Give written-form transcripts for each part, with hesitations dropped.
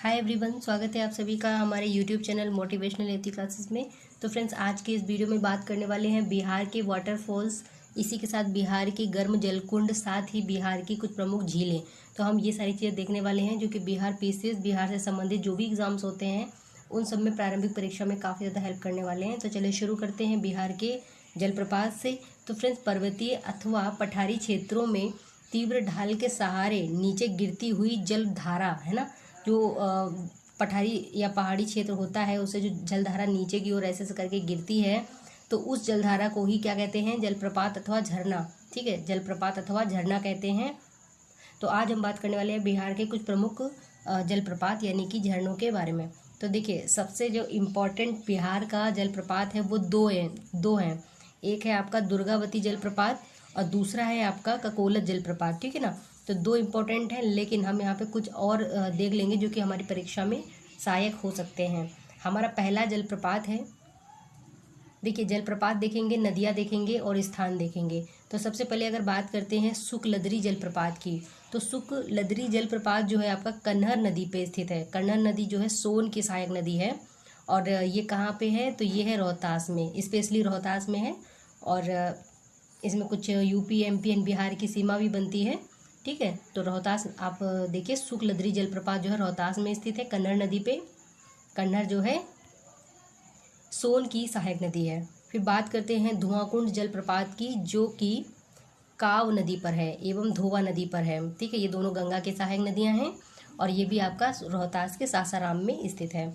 Hi everyone, स्वागत है आप सभी का हमारे यूट्यूब चैनल मोटिवेशनल एथी क्लासेस में। तो फ्रेंड्स, आज के इस वीडियो में बात करने वाले हैं बिहार के वाटरफॉल्स, इसी के साथ बिहार की गर्म जलकुंड, साथ ही बिहार की कुछ प्रमुख झीलें। तो हम ये सारी चीज़ें देखने वाले हैं जो कि बिहार पीसीएस, बिहार से संबंधित जो भी एग्जाम्स होते हैं उन सब में प्रारंभिक परीक्षा में काफ़ी ज़्यादा हेल्प करने वाले हैं। तो चलिए शुरू करते हैं बिहार के जलप्रपात से। तो फ्रेंड्स, पर्वतीय अथवा पठारी क्षेत्रों में तीव्र ढाल के सहारे नीचे गिरती हुई जलधारा है ना, जो पठारी या पहाड़ी क्षेत्र होता है उसे जो जलधारा नीचे की ओर ऐसे करके गिरती है, तो उस जलधारा को ही क्या कहते हैं? जलप्रपात अथवा झरना। ठीक है, जलप्रपात अथवा झरना कहते हैं। तो आज हम बात करने वाले हैं बिहार के कुछ प्रमुख जलप्रपात यानी कि झरनों के बारे में। तो देखिए, सबसे जो इम्पोर्टेंट बिहार का जलप्रपात है वो दो हैं। एक है आपका दुर्गावती जलप्रपात और दूसरा है आपका ककोलत जलप्रपात। ठीक है ना, तो दो इम्पोर्टेंट हैं, लेकिन हम यहाँ पे कुछ और देख लेंगे जो कि हमारी परीक्षा में सहायक हो सकते हैं। हमारा पहला जलप्रपात है, देखिए जलप्रपात देखेंगे, नदियाँ देखेंगे और स्थान देखेंगे। तो सबसे पहले अगर बात करते हैं शुक्लद्री जलप्रपात की, तो शुक्लद्री जलप्रपात जो है आपका कन्हर नदी पे स्थित है। कन्हर नदी जो है सोन की सहायक नदी है और ये कहाँ पे है? तो ये है रोहतास में, स्पेशली रोहतास में है। और इसमें कुछ यूपी, एमपी एंड बिहार की सीमा भी बनती है। ठीक है, तो रोहतास आप देखिए, शुक्लद्री जलप्रपात जो है रोहतास में स्थित है, कन्नड़ नदी पे। कन्नड़ जो है सोन की सहायक नदी है। फिर बात करते हैं धुआंकुंड जलप्रपात की, जो कि काव नदी पर है एवं धोवा नदी पर है। ठीक है, ये दोनों गंगा के सहायक नदियां हैं और ये भी आपका रोहतास के सासाराम में स्थित है।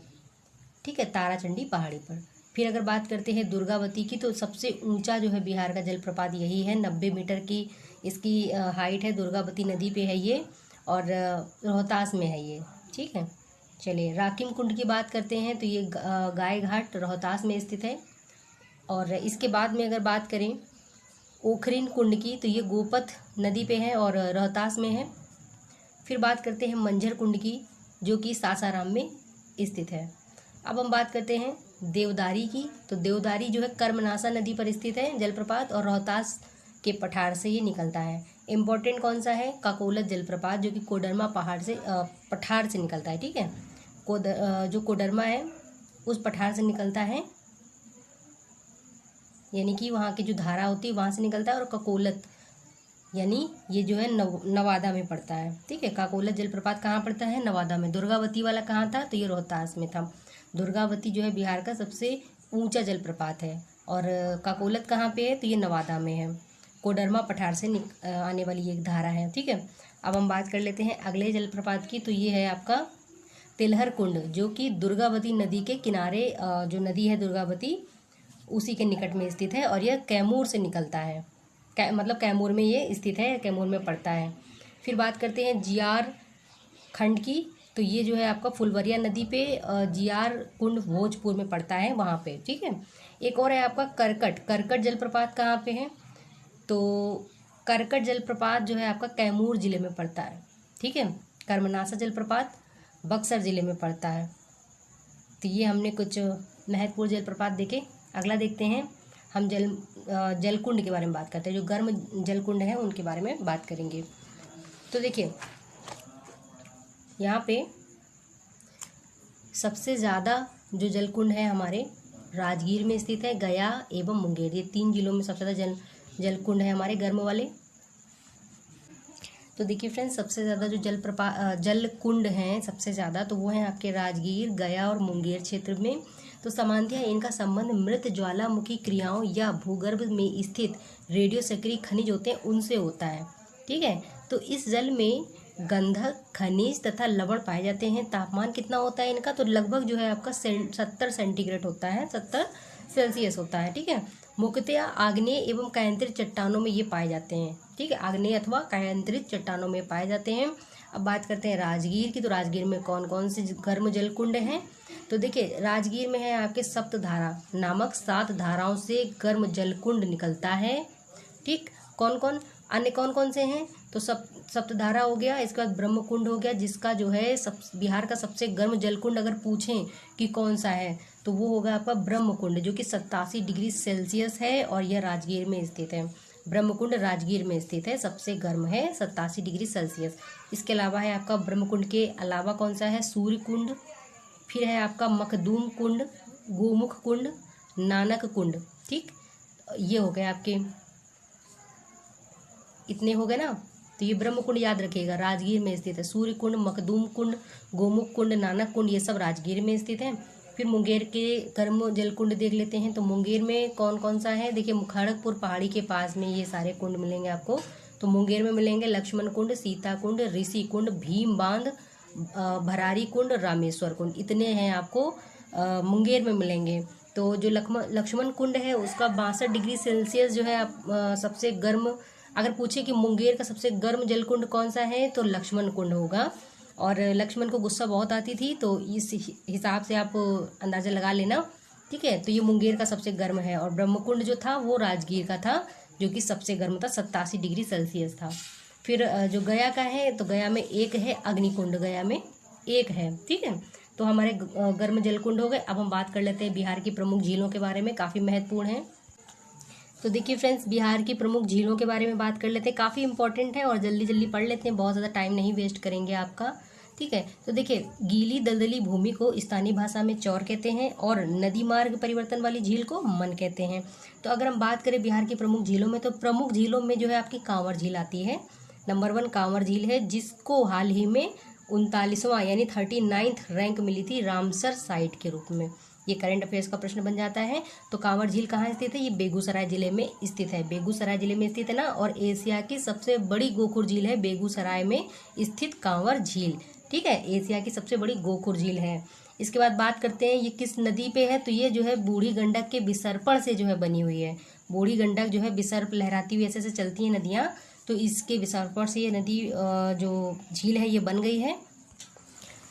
ठीक है, ताराचंडी पहाड़ी पर। फिर अगर बात करते हैं दुर्गावती की, तो सबसे ऊंचा जो है बिहार का जलप्रपात यही है, 90 मीटर की इसकी हाइट है। दुर्गावती नदी पे है ये और रोहतास में है ये। ठीक है, चलिए राकिम कुंड की बात करते हैं, तो ये गाय घाट रोहतास में स्थित है। और इसके बाद में अगर बात करें ओखरीन कुंड की, तो ये गोपथ नदी पे है और रोहतास में है। फिर बात करते हैं मंझर कुंड की, जो कि सासाराम में स्थित है। अब हम बात करते हैं देवदारी की, तो देवदारी जो है कर्मनासा नदी पर स्थित है जलप्रपात और रोहतास के पठार से ये निकलता है। इम्पोर्टेंट कौन सा है? काकोलत जलप्रपात, जो कि कोडरमा पहाड़ से पठार से निकलता है। ठीक है, जो कोडरमा है उस पठार से निकलता है, यानी कि वहाँ की जो धारा होती है वहाँ से निकलता है। और ककोलत यानी ये जो है नवादा में पड़ता है। ठीक है, काकोलत जलप्रपात कहाँ पड़ता है? नवादा में। दुर्गावती वाला कहाँ था? तो ये रोहतास में था। दुर्गावती जो है बिहार का सबसे ऊंचा जलप्रपात है और काकोलत कहाँ पे है? तो ये नवादा में है। कोडरमा पठार से आने वाली एक धारा है। ठीक है, अब हम बात कर लेते हैं अगले जलप्रपात की, तो ये है आपका तिलहर कुंड, जो कि दुर्गावती नदी के किनारे, जो नदी है दुर्गावती उसी के निकट में स्थित है और यह कैमूर से निकलता है। मतलब कैमूर में ये स्थित है, कैमूर में पड़ता है। फिर बात करते हैं जियार खंड की, तो ये जो है आपका फुलवरिया नदी पे जियार कुंड भोजपुर में पड़ता है, वहाँ पे। ठीक है, एक और है आपका करकट जलप्रपात कहाँ पे है? तो करकट जलप्रपात जो है आपका कैमूर जिले में पड़ता है। ठीक है, कर्मनासा जलप्रपात बक्सर जिले में पड़ता है। तो ये हमने कुछ महत्वपूर्ण जलप्रपात देखे। अगला देखते हैं हम जलकुंड के बारे में बात करते हैं। जो गर्म जलकुंड है उनके बारे में बात करेंगे। तो देखिए, यहाँ पे सबसे ज़्यादा जो जलकुंड है हमारे राजगीर में स्थित है, गया एवं मुंगेर, ये 3 जिलों में सबसे ज़्यादा जलकुंड है हमारे गर्म वाले। तो देखिए फ्रेंड्स, सबसे ज़्यादा जो जलकुंड हैं सबसे ज़्यादा, तो वो हैं आपके राजगीर, गया और मुंगेर क्षेत्र में। तो सामान्यतः इनका संबंध मृत ज्वालामुखी क्रियाओं या भूगर्भ में स्थित रेडियो सक्रिय खनिज होते हैं उनसे होता है। ठीक है, तो इस जल में गंधक, खनिज तथा लवण पाए जाते हैं। तापमान कितना होता है इनका? तो लगभग जो है आपका 70 सेंटीग्रेड होता है, 70 सेल्सियस होता है। ठीक है, मुख्यतया आग्नेय एवं कायांतरित चट्टानों में ये पाए जाते हैं। ठीक है, आग्नेय अथवा कायांतरित चट्टानों में पाए जाते हैं। अब बात करते हैं राजगीर की, तो राजगीर में कौन कौन से गर्म जलकुंड हैं? तो देखिए, राजगीर में है आपके सप्तधारा नामक 7 धाराओं से गर्म जलकुंड निकलता है। ठीक, कौन कौन अन्य कौन कौन से हैं? तो सप्तधारा हो गया, इसके बाद ब्रह्मकुंड हो गया, जिसका जो है बिहार का सबसे गर्म जलकुंड अगर पूछें कि कौन सा है तो वो होगा आपका ब्रह्मकुंड, जो कि 87 डिग्री सेल्सियस है और यह राजगीर में स्थित है। ब्रह्मकुंड राजगीर में स्थित है, सबसे गर्म है 87 डिग्री सेल्सियस। इसके अलावा है आपका ब्रह्मकुंड के अलावा कौन सा है, सूर्य कुंड, फिर है आपका मखदूम कुंड, गोमुख कुंड, नानक कुंड। ठीक, ये हो गए आपके, इतने हो गए ना। तो ये ब्रह्म कुंड याद रखिएगा, राजगीर में स्थित है। सूर्य कुंड, मखदूम कुंड, गोमुख कुंड, नानक कुंड, ये सब राजगीर में स्थित है। फिर मुंगेर के गर्म जल कुंड देख लेते हैं। तो मुंगेर में कौन कौन सा है, देखिए खड़गपुर पहाड़ी के पास में ये सारे कुंड मिलेंगे आपको। तो मुंगेर में मिलेंगे लक्ष्मण कुंड, सीता कुंड, ऋषि कुंड, भीम बांध, भरारी कुंड, रामेश्वर कुंड, इतने हैं आपको मुंगेर में मिलेंगे। तो जो लक्ष्मण कुंड है उसका 62 डिग्री सेल्सियस जो है आप सबसे गर्म, अगर पूछे कि मुंगेर का सबसे गर्म जलकुंड कौन सा है तो लक्ष्मण कुंड होगा। और लक्ष्मण को गुस्सा बहुत आती थी, तो इस हिसाब से आप अंदाज़ा लगा लेना। ठीक है, तो ये मुंगेर का सबसे गर्म है। और ब्रह्मकुंड जो था वो राजगीर का था, जो कि सबसे गर्म था, 87 डिग्री सेल्सियस था। फिर जो गया का है, तो गया में एक है अग्निकुंड, गया में एक है। ठीक है, तो हमारे गर्म जलकुंड हो गए। अब हम बात कर लेते हैं बिहार की प्रमुख झीलों के बारे में, काफ़ी महत्वपूर्ण है। तो देखिए फ्रेंड्स, बिहार की प्रमुख झीलों के बारे में बात कर लेते हैं, काफ़ी इंपॉर्टेंट है और जल्दी जल्दी पढ़ लेते हैं, बहुत ज़्यादा टाइम नहीं वेस्ट करेंगे आपका। ठीक है, तो देखिए गीली दलदली भूमि को स्थानीय भाषा में चौर कहते हैं और नदी मार्ग परिवर्तन वाली झील को मन कहते हैं। तो अगर हम बात करें बिहार की प्रमुख झीलों में, तो प्रमुख झीलों में जो है आपकी कांवर झील आती है। नंबर 1 कांवर झील है, जिसको हाल ही में 39वां यानी 39th रैंक मिली थी रामसर साइट के रूप में। ये करंट अफेयर्स का प्रश्न बन जाता है। तो कांवर झील कहाँ स्थित है, ये बेगूसराय जिले में स्थित है, बेगूसराय जिले में स्थित है ना। और एशिया की सबसे बड़ी गोखुर झील है बेगूसराय में स्थित कांवर झील। ठीक है, एशिया की सबसे बड़ी गोखुर झील है। इसके बाद बात करते हैं ये किस नदी पे है, तो ये जो है बूढ़ी गंडक के विसर्पण से जो है बनी हुई है। बूढ़ी गंडक जो है विसर्प लहराती हुई ऐसे चलती है नदियाँ, तो इसके विसर्पण से ये नदी जो झील है ये बन गई है।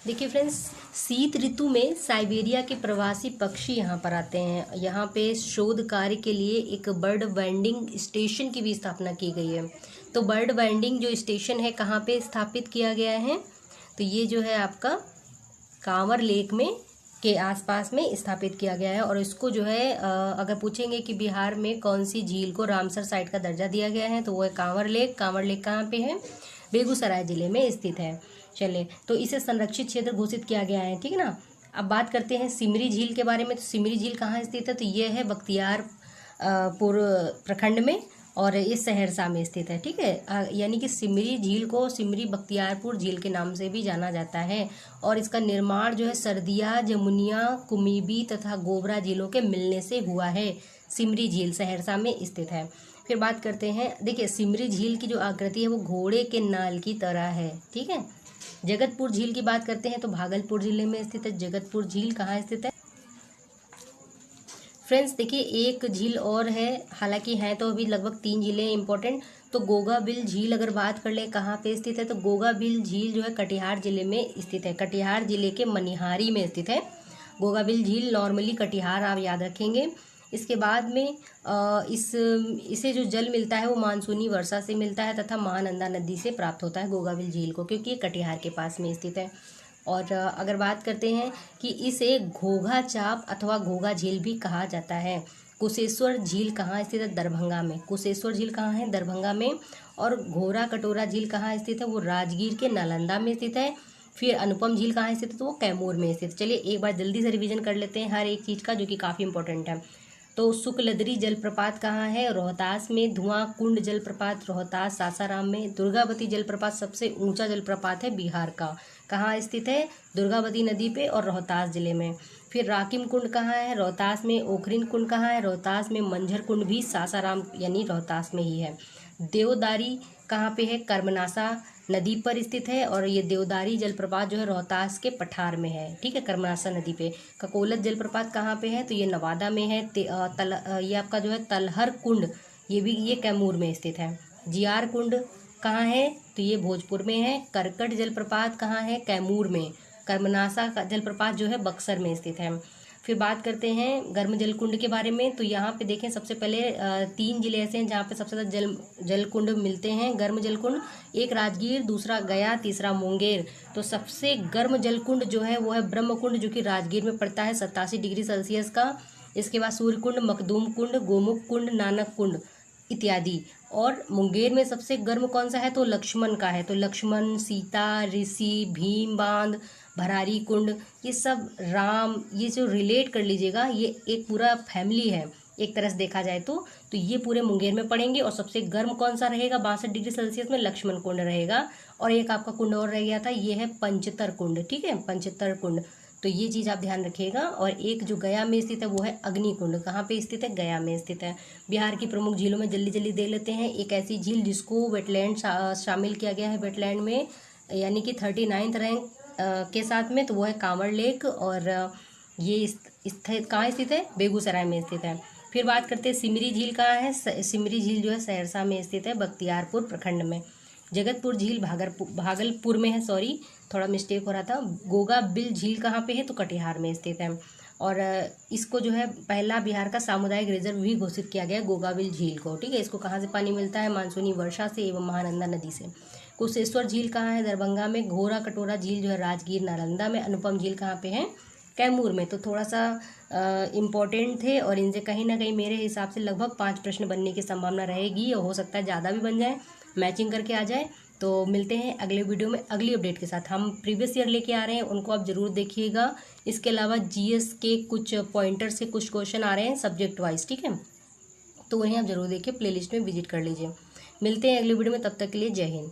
देखिए फ्रेंड्स, शीत ऋतु में साइबेरिया के प्रवासी पक्षी यहाँ पर आते हैं। यहाँ पे शोध कार्य के लिए एक बर्ड वाइंडिंग स्टेशन की भी स्थापना की गई है। तो बर्ड वाइंडिंग जो स्टेशन है कहाँ पे स्थापित किया गया है, तो ये जो है आपका कांवर लेक में के आसपास में स्थापित किया गया है। और इसको जो है अगर पूछेंगे कि बिहार में कौन सी झील को रामसर साइट का दर्जा दिया गया है, तो वो है कांवर लेक। कांवर लेक कहाँ पे है, बेगूसराय जिले में स्थित है। चलिए, तो इसे संरक्षित क्षेत्र घोषित किया गया है। ठीक है ना। अब बात करते हैं सिमरी झील के बारे में। तो सिमरी झील कहाँ स्थित है, तो ये है बख्तियारपुर प्रखंड में और ये सहरसा में स्थित है। ठीक है, यानी कि सिमरी झील को सिमरी बख्तियारपुर झील के नाम से भी जाना जाता है। और इसका निर्माण जो है सरदिया, जमुनिया, कुमीबी तथा गोबरा झीलों के मिलने से हुआ है। सिमरी झील सहरसा में स्थित है। फिर बात करते हैं, देखिए सिमरी झील की जो आकृति है वो घोड़े के नाल की तरह है। ठीक है, जगतपुर झील की बात करते हैं तो भागलपुर जिले में स्थित है। जगतपुर झील कहाँ स्थित है फ्रेंड्स, देखिए एक झील और है, हालांकि हैं तो अभी लगभग 3 झीलें इंपॉर्टेंट। तो गोगाबिल झील अगर बात कर ले कहाँ पे स्थित है, तो गोगाबिल झील जो है कटिहार जिले में स्थित है। कटिहार जिले के मनिहारी में स्थित है गोगाबिल झील। नॉर्मली कटिहार आप याद रखेंगे। इसके बाद में इसे जो जल मिलता है वो मानसूनी वर्षा से मिलता है तथा महानंदा नदी से प्राप्त होता है गोगाबिल झील को, क्योंकि ये कटिहार के पास में स्थित है। और अगर बात करते हैं कि इसे घोघा चाप अथवा घोघा झील भी कहा जाता है। कुशेश्वर झील कहाँ स्थित है, दरभंगा में। कुशेश्वर झील कहाँ है, दरभंगा में। और घोरा कटोरा झील कहाँ स्थित है, वो राजगीर के नालंदा में स्थित है। फिर अनुपम झील कहाँ स्थित है, तो वो कैमूर में स्थित। चलिए एक बार जल्दी से रिवीजन कर लेते हैं हर एक चीज़ का, जो कि काफ़ी इंपॉर्टेंट है। तो शुक्लदरी जलप्रपात कहाँ है, रोहतास में। धुआं कुंड जलप्रपात रोहतास सासाराम में। दुर्गावती जलप्रपात सबसे ऊंचा जलप्रपात है बिहार का, कहाँ स्थित है, दुर्गावती नदी पे और रोहतास जिले में। फिर राकिम कुंड कहाँ है, रोहतास में। ओखरिन कुंड कहाँ है, रोहतास में। मंझर कुंड भी सासाराम यानी रोहतास में ही है। देवदारी कहाँ पे है, कर्मनासा नदी पर स्थित है और ये देवदारी जलप्रपात जो है रोहतास के पठार में है। ठीक है, कर्मनासा नदी पे। ककोलत जलप्रपात कहाँ पे है, तो ये नवादा में है। ये आपका जो है तलहर कुंड, ये कैमूर में स्थित है। जियार कुंड कहाँ है, तो ये भोजपुर में है। करकट जलप्रपात कहाँ है, कैमूर में। कर्मनासा का जलप्रपात जो है बक्सर में स्थित है। फिर बात करते हैं गर्म जल कुंड के बारे में। तो यहाँ पे देखें सबसे पहले 3 जिले ऐसे हैं जहाँ पे सबसे ज़्यादा जल कुंड मिलते हैं, गर्म जल कुंड। एक राजगीर, दूसरा गया, तीसरा मुंगेर। तो सबसे गर्म जल कुंड जो है वो है ब्रह्म कुंड, जो कि राजगीर में पड़ता है 87 डिग्री सेल्सियस का। इसके बाद सूर्य कुंड, मखदूम कुंड, गोमुख कुंड, नानक कुंड, इत्यादि। और मुंगेर में सबसे गर्म कौन सा है, तो लक्ष्मण का है। तो लक्ष्मण, सीता, ऋषि, भीम बांध, भरारी कुंड, ये सब राम, ये जो रिलेट कर लीजिएगा, ये एक पूरा फैमिली है एक तरह से देखा जाए तो ये पूरे मुंगेर में पड़ेंगे। और सबसे गर्म कौन सा रहेगा 62 डिग्री सेल्सियस में, लक्ष्मण कुंड रहेगा। और एक आपका कुंड और रह गया था, ये है पंचतर कुंड, ठीक है, पंचतर कुंड। तो ये चीज़ आप ध्यान रखिएगा। और एक जो गया में स्थित है वो है अग्निकुंड। कहाँ पे स्थित है, गया में स्थित है। बिहार की प्रमुख झीलों में जल्दी जल्दी देख लेते हैं। एक ऐसी झील जिसको वेटलैंड शामिल किया गया है वेटलैंड में, यानी कि 39th रैंक के साथ में, तो वो है कांवड़ लेक। और ये स्थित कहाँ स्थित है, बेगूसराय में स्थित है। फिर बात करते हैं सिमरी झील कहाँ है। सिमरी झील जो है सहरसा में स्थित है, बख्तियारपुर प्रखंड में। जगतपुर झील भागलपुर में है, सॉरी थोड़ा मिस्टेक हो रहा था। गोगा बिल झील कहाँ पे है, तो कटिहार में स्थित है। और इसको जो है पहला बिहार का सामुदायिक रिजर्व भी घोषित किया गया है गोगाबिल झील को, ठीक है। इसको कहाँ से पानी मिलता है, मानसूनी वर्षा से एवं महानंदा नदी से। कुशेश्वर झील कहाँ है, दरभंगा में। घोरा कटोरा झील जो है राजगीर नालंदा में। अनुपम झील कहाँ पे है, कैमूर में। तो थोड़ा सा इम्पोर्टेंट थे और इनसे कहीं ना कहीं मेरे हिसाब से लगभग 5 प्रश्न बनने की संभावना रहेगी, और हो सकता है ज़्यादा भी बन जाए, मैचिंग करके आ जाए। तो मिलते हैं अगले वीडियो में अगली अपडेट के साथ। हम प्रीवियस ईयर लेके आ रहे हैं, उनको आप जरूर देखिएगा। इसके अलावा जीएस के कुछ पॉइंटर से कुछ क्वेश्चन आ रहे हैं सब्जेक्ट वाइज, ठीक है, तो उन्हें आप जरूर देखिए, प्लेलिस्ट में विजिट कर लीजिए। मिलते हैं अगले वीडियो में, तब तक के लिए जय हिंद।